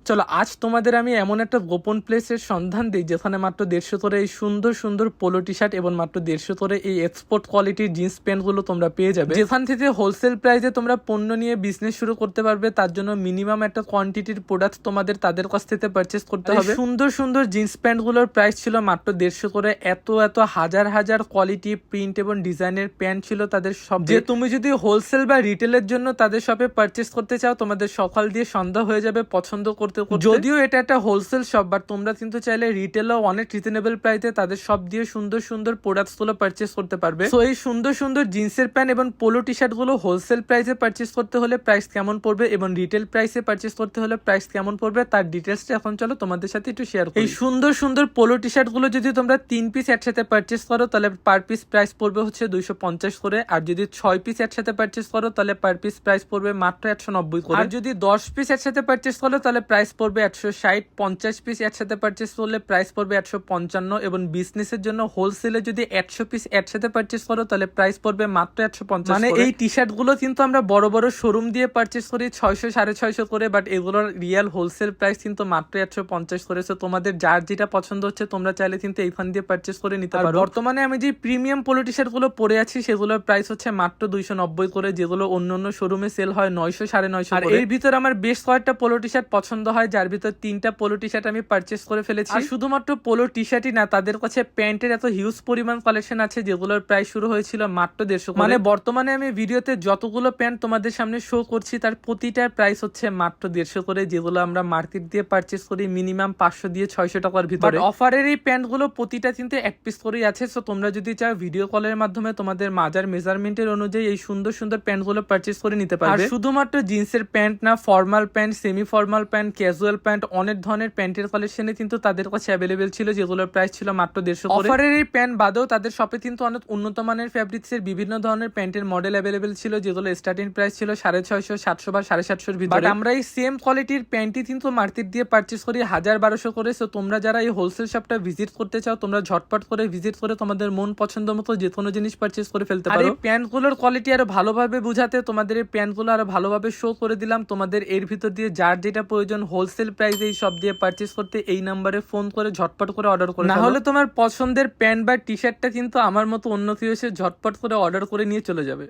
চলো আজ তোমাদের আমি এমন একটা গোপন প্লেসের সন্ধান দিই যেখানে মাত্র 150 করে এই সুন্দর সুন্দর পোলো টি শার্ট এবং মাত্র 150 করে এই এক্সপোর্ট কোয়ালিটির জিন্স প্যান্ট গুলো তোমরা পেয়ে যাবে, যেখান থেকে হোলসেল প্রাইসে তোমরা পণ্য নিয়ে বিজনেস শুরু করতে পারবে। তার জন্য মিনিমাম একটা কোয়ান্টিটির প্রোডাক্ট তোমাদের তাদের কাছ থেকে পারচেস করতে হবে। সুন্দর সুন্দর জিন্স প্যান্ট গুলোর প্রাইস ছিল মাত্র 150 করে। এত এত হাজার হাজার কোয়ালিটি প্রিন্ট এবং ডিজাইনের প্যান্ট ছিল তাদের সব। যে তুমি যদি হোলসেল বা রিটেলের জন্য তাদের শপে পারচেস করতে চাও, তোমাদের সকাল দিয়ে সন্ধ্যা হয়ে যাবে পছন্দ করতে। যদিও এটা একটা হোলসেল শপ, বাট তোমরা কিন্তু চাইলে রিটেলও অনেক রিজনেবল প্রাইসে তাদের শপ দিয়ে সুন্দর সুন্দর প্রোডাক্টস গুলো পারচেস করতে পারবে। তো এই সুন্দর সুন্দর জিন্সের প্যান্ট এবং পোলো টি শার্ট গুলো হোলসেল প্রাইসে পারচেস করতে হলে প্রাইস কেমন পড়বে এবং রিটেল প্রাইসে পারচেস করতে হলে প্রাইস কেমন পড়বে তার ডিটেলসটা এখন চলো তোমাদের সাথে একটু শেয়ার করি। এই সুন্দর সুন্দর পোলো টি শার্ট গুলো যদি তোমরা 3 পিস একসাথে পারচেস করো তাহলে পার পিস প্রাইস পড়বে হচ্ছে 250 করে, আর যদি 6 পিস একসাথে পারচেস করো তাহলে পার পিস প্রাইস পড়বে মাত্র 190 করে, আর যদি 10 পিস একসাথে পারচেস করো তাহলে প্রাইস পড়বে 160। 50 পিস একসাথে পারচেস করলে প্রাইস পড়বে 155, এবং বিজনেসের জন্য হোলসেলে যদি 100 পিস একসাথে পারচেস করো তাহলে প্রাইস পড়বে মাত্র 150। মানে এই টি শার্ট গুলো কিন্তু আমরা বড় বড় শোরুম দিয়ে পারচেস করি 600 650 করে, বাট এগুলোর রিয়েল হোলসেল প্রাইস কিন্তু মাত্র 150 করে। সো তোমাদের যার যেটা পছন্দ হচ্ছে তোমরা চাইলে কিন্তু এইখান দিয়ে পারচেস করে নিতে পারো। বর্তমানে আমি যে প্রিমিয়াম পোলো টি শার্ট গুলো পরে আছি সেগুলোর প্রাইস হচ্ছে মাত্র 290 করে, যেগুলো অন্য অন্য শোরুমে সেল হয় 900 950। আর এর ভিতর আমার বেশ কয়েকটা পোলো টি শার্ট পছন্দ হয়, যার ভিতর 3টা পোলো টি শার্ট আমি পারচেস করে ফেলেছি। আর শুধুমাত্র পোলো টি শার্টই না, তাদের কাছে প্যান্টের এত হিউজ পরিমাণ কালেকশন আছে যেগুলোর প্রাইস শুরু হয়েছিল মাত্র 150 করে। মানে বর্তমানে আমি ভিডিওতে যতগুলো প্যান্ট তোমাদের সামনে শো করছি তার প্রতিটার প্রাইস হচ্ছে মাত্র 150 করে, যেগুলো আমরা মার্কেট দিয়ে পারচেস করি মিনিমাম 500 দিয়ে 600 টাকার ভিতরে। অফারের এই প্যান্ট গুলো প্রতিটা কিন্তু 1 পিস করেই আছে। সো তোমরা যদি চাও ভিডিও কলের মাধ্যমে তোমাদের মাজার মেজারমেন্টের অনুযায়ী এই সুন্দর সুন্দর প্যান্ট গুলো পারচেস করে নিতে পারবে। আর শুধুমাত্র জিন্সের প্যান্ট না, formal pant, semi formal pant, casual pant, অনেক ধরনের প্যান্টের কালেকশনে কিন্তু তাদের কাছে অ্যাভেলেবেল ছিল, যেগুলোর প্রাইস ছিল মাত্র 150 করে। অফারের এই প্যান্ট বাদেও তাদের শপে কিন্তু অনেক উন্নত মানের ফ্যাব্রিক্সের বিভিন্ন ধরনের প্যান্টের মডেল অ্যাভেলেবেল ছিল, যেগুলো স্টার্টিং প্রাইস ছিল 650 700 বা 750 ভিতরে। বাট আমরা এই সেম কোয়ালিটির প্যান্টই কিন্তু মার্কেট দিয়ে পারচেস করি 1000-1200 করে। সো তোমরা যারা এই হোলসেল শপটা ভিজিট করতে চাও তোমরা ঝটপট করে ভিজিট করে তোমাদের মন পছন্দ মতো যে কোনো জিনিস পারচেস করে ফেলতে পারো। আর এই প্যান্টগুলোর কোয়ালিটি আরো ভালোভাবে বুঝাতে তোমাদের এই প্যান্টগুলো আরো ভালোভাবে শো করে দিলাম। তোমাদের এর ভিতর দিয়ে যার যেটা প্রয়োজন হোলসেল প্রাইসে এই সব দিয়ে পারচেস করতে এই নাম্বারে ফোন করে ঝটপট করে অর্ডার করে, না হলে তোমার পছন্দের প্যান্ট বা টি শার্টটা কিন্তু আমার মতো অন্য কেউ এসে ঝটপট করে অর্ডার করে নিয়ে চলে যাবে।